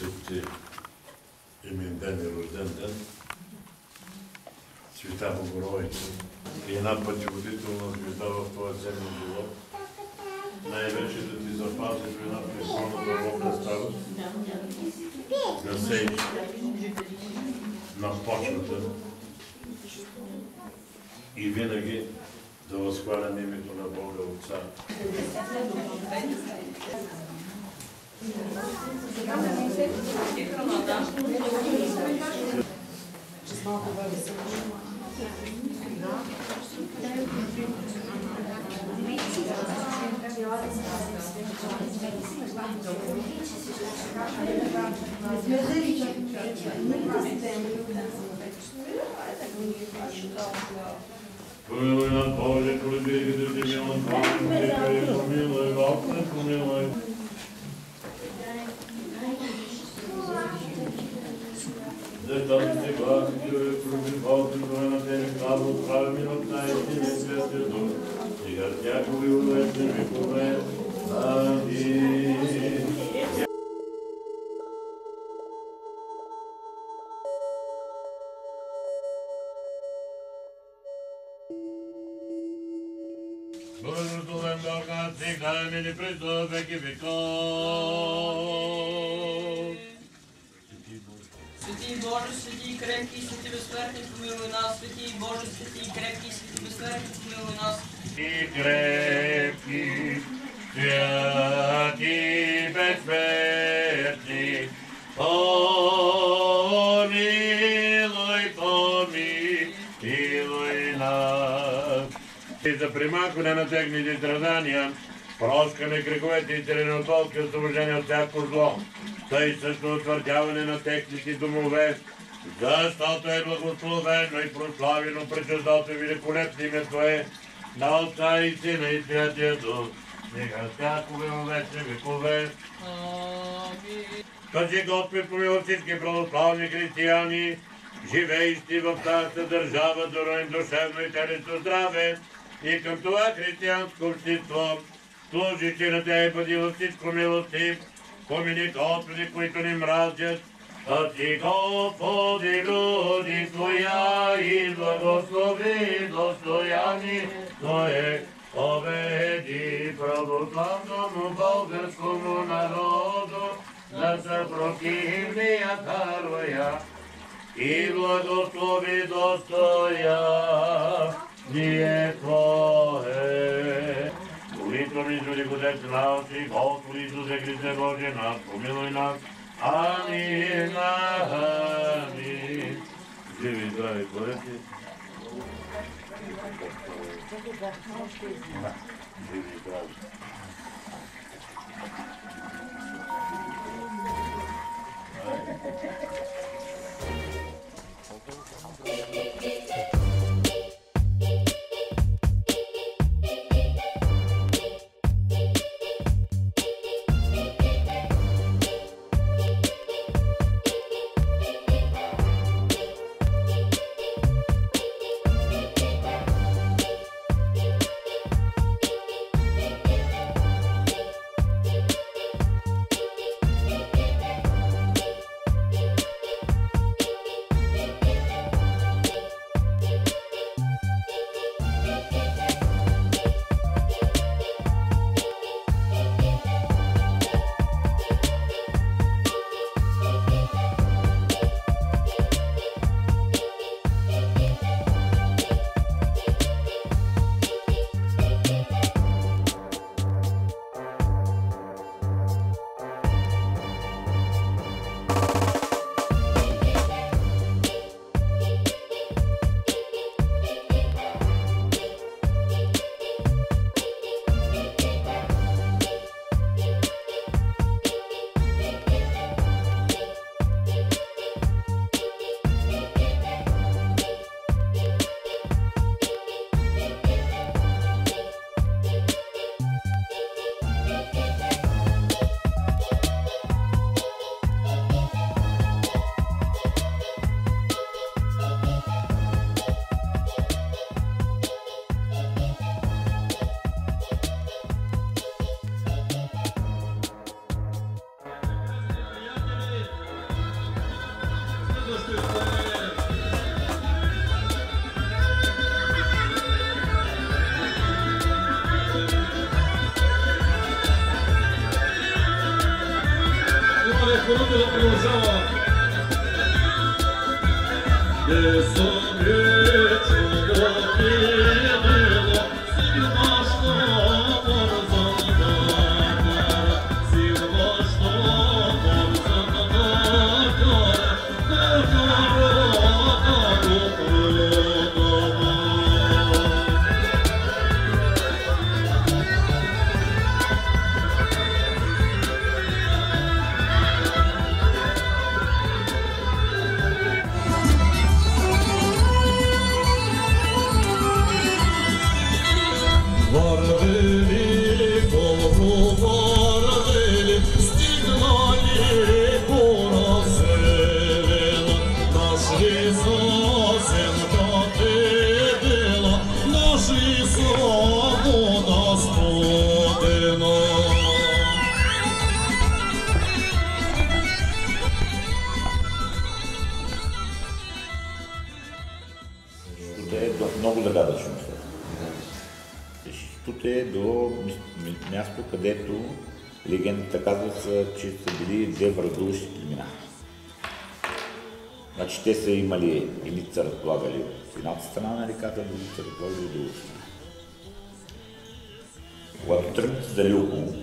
Свети имен ден и рожден ден, Света Богородица и една пътеводителна звезда в твоя земен живот, най-вече да ти запази в една преклонна дълбока старост, да сееш на почвата и винаги да възхвалям името на Бога Отца. Помилуй нас, Боже, полюби, да ти милост, помилуй, Господи, помилуй. Зачем ти гласи, пробивал ти това на тебе, слава отправи милостта и ти не святия дух, сега всякога и увечни векове. Амин. Благословен Бог наш, сега и ныне през веки веков. Святий Боже, святий крепкий, святий безсмертний, помилуй нас, святий Боже, святий крепкий, святий безсмертний, помилуй нас. И крепкий, святий безсмертний, помилуй, помилуй нас. И за примахване на техните страдания, проскане греховете и теренотолки, освобождение от всяко зло, тъй също утвърдяване на техните домове, защото е благословено и прославено пречестното и великолепно име Твое, на Отца и Сина и Святия Дух, сега всякога във вечни векове. Амин. Кажи Господ, помилуй всички православни християни, живеещи в тази държава, даруй им душевно и телесно здраве, и към това християнско общество, служище на Тебе, бъди във всичко милостив, помини Господи, които ни мразят, а Ти, Господи, люди Твоя и благослови достояние Твое, победи православному българскому народу на съпротивния Твоя и благослови достояние Твое. Молитвам Исусе, Отец наш и Господи Исусе Христе Боже наш, помилуй нас. Амин, амин. Живи и здрави бъдете. Живи и здрави. Много загадъчно. Тук е до място, където легендата казва, че са били две враждуващи племена. Значи те са имали или са разполагали от едната страна на реката, други са разполагали от другата страна. Когато тръгнете за Люлково,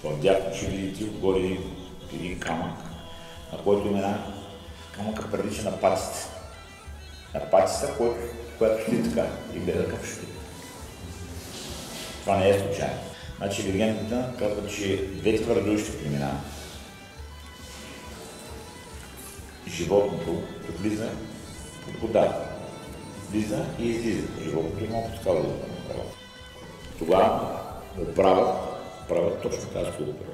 в дясно ще видите отгоре един камък, на който има една камъка прилича на патица. На патица, която стои така и гледа към шут. Това не е случайно. Значи легендата казва, че двете враждуващи племена, животното влиза от водата. Влиза и излиза. Животното има потискава да го направи. Тогава го правят точно тази култа.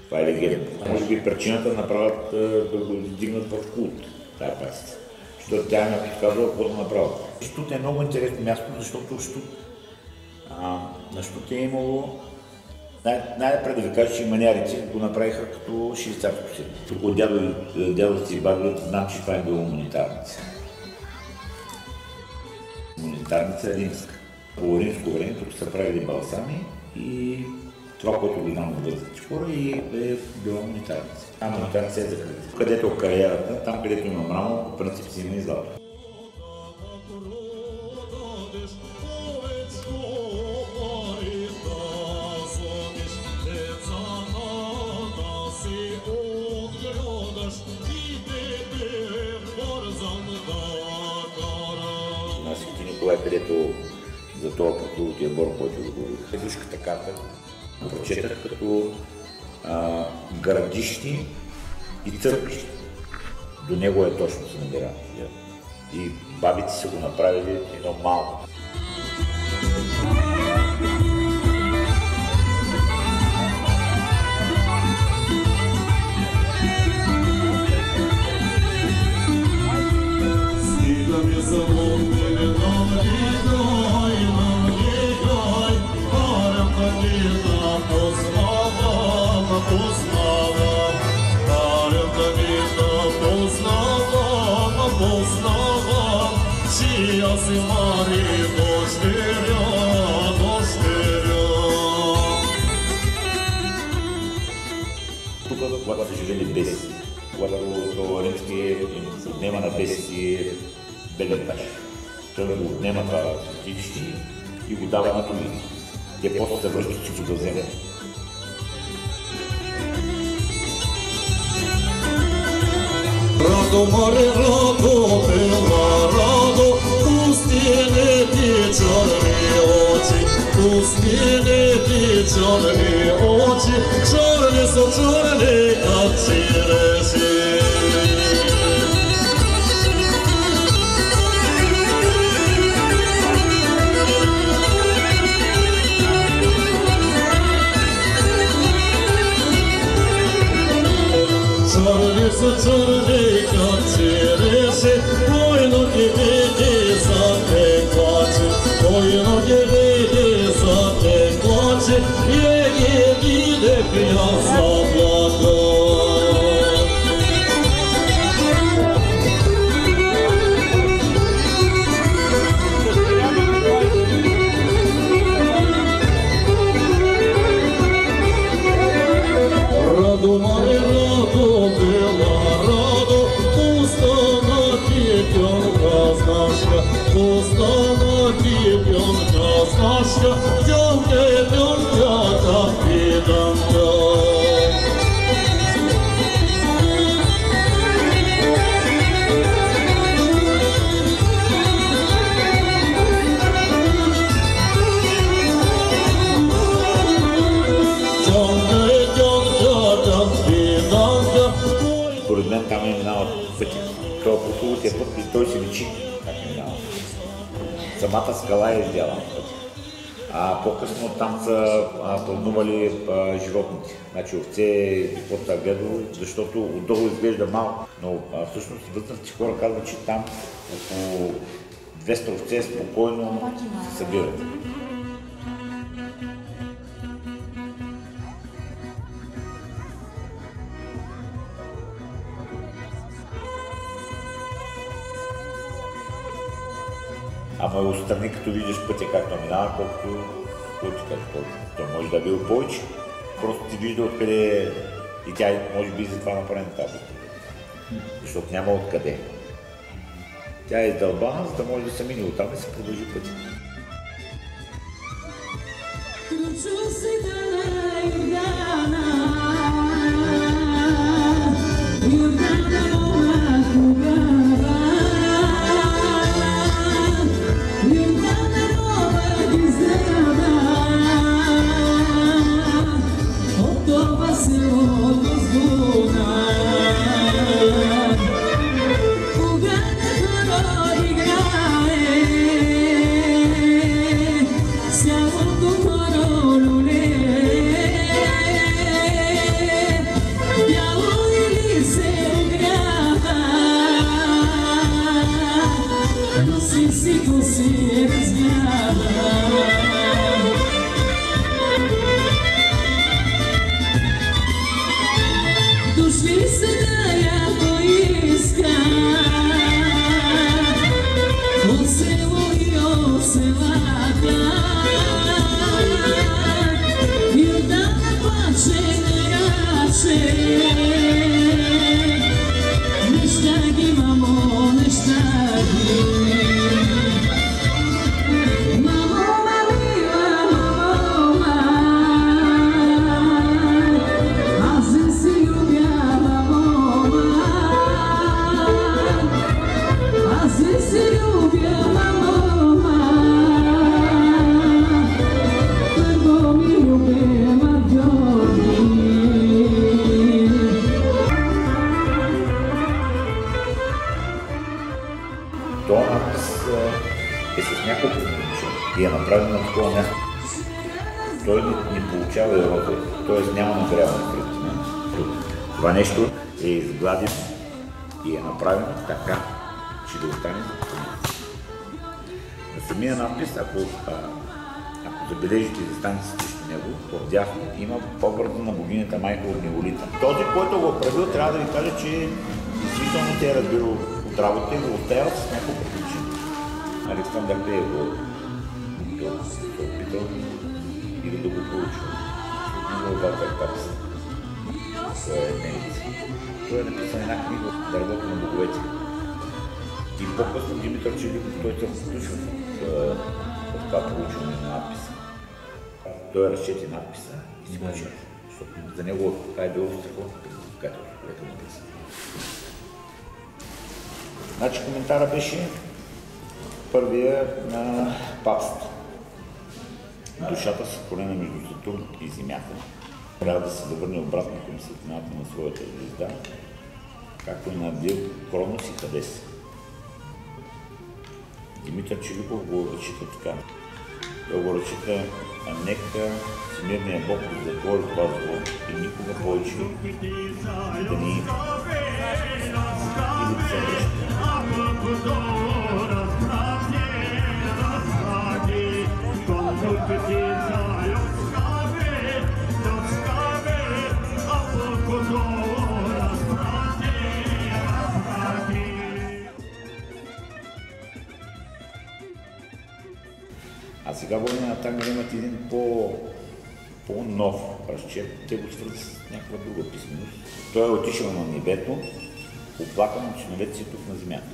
Това е легенда. Може би причината да направят да го издигнат в култ, тази пасица. Защото тя ми е подсказала какво да направят. Щут е много интересно място, защото на Щут е имало най-напред да ви кажа, че манярите го направиха като швейцарско село. Тук от дядо си и бабата знам, че това е било монетарница. Монетарница е римска. По римско време тук са правили балсами и това, което го знам от възрастните хора и е било монетарница. Монетарница е закрита. Където е кариерата, там където има мрамор, по принцип си има и злато. Където за това прословутия бор, който го говорих. Душката карта го прочетах като градищи и църквищи. До него е точно се намира. И бабите са го направили едно малко. Тук, когато са живели беси, когато римски отнема на беси белен таш. Той го отнема това светилище и го дава на други. Те после се връщат, че го да вземат. Радо, море, радо, бела, радо, пустине ти черни очи, пустине ти черни очи, черни са черни, как череши. Черни са черни, как череши, бойно ги види за те плаче, бойно ги види за те плаче, и ги виде пия за плака. останах и пьянка Сташка, пьянка, пьянка, как пьянка. Според мен там е минава пътя. Той по хубавия път и той се личи как е минава. Самата скала е издяла на пътя. А по-късно там са празнували животните. Значи овце и каквото са гледало, защото отдолу изглежда малко. Но всъщност възрастните хора казват, че там около 200 овце спокойно се събират. Ама отстрани, като видиш пътя както минава, колкото той може да е бил повече. Просто ти вижда откъде и тя може би затова направи на тази. Защото няма откъде. Тя е издълбана, за да може да се мине оттам и се продължи пътя. И е направен на такова място. Той не получава ерозия, т.е. няма нагряване пред мен. Това нещо е изгладено и е направено така, че да остане за това. На самия надпис, ако забележите дистанцията срещу него, отдясно има образа на богинята майка от Неволита. Този, който го е правил, трябва да ви каже, че действително те е разбирал от работа и го оставял с няколко причини. Александър Клеев го се опитал и да го получил. От него етапс. Това е немец. Той е написан една книга от Дървото на боговете. И по-късно Димитър Челиков, той се включва в това получване на надписа. Той разчети надписа и си почина. Защото за него това е било страхотно предизвикателство, което му писа. Значи коментара беше първия на папството. Душата се колена между Сатурн и Земята. Трябва да се завърне обратно към светлината на своята звезда, както и на Дил, Кронос и Хадес. Димитър Челиков го разчита така. Той го разчита, нека всемирният Бог да затвори това зло и никога повече да ни има. Или да се връща. А сега Война на Тангър имат един по-нов разчет. Те го свързват с някаква друга писменост. Той е отишъл на небето оплакан от синовете си тук на земята.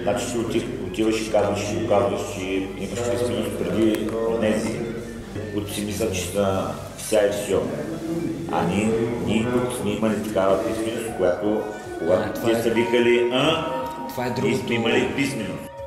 Значи си отиваш и казваш, че имаш писменост преди онези, които си мислят, че са вся и все. А ние тук сме имали такава писменост, когато те са викали ние сме имали писменост.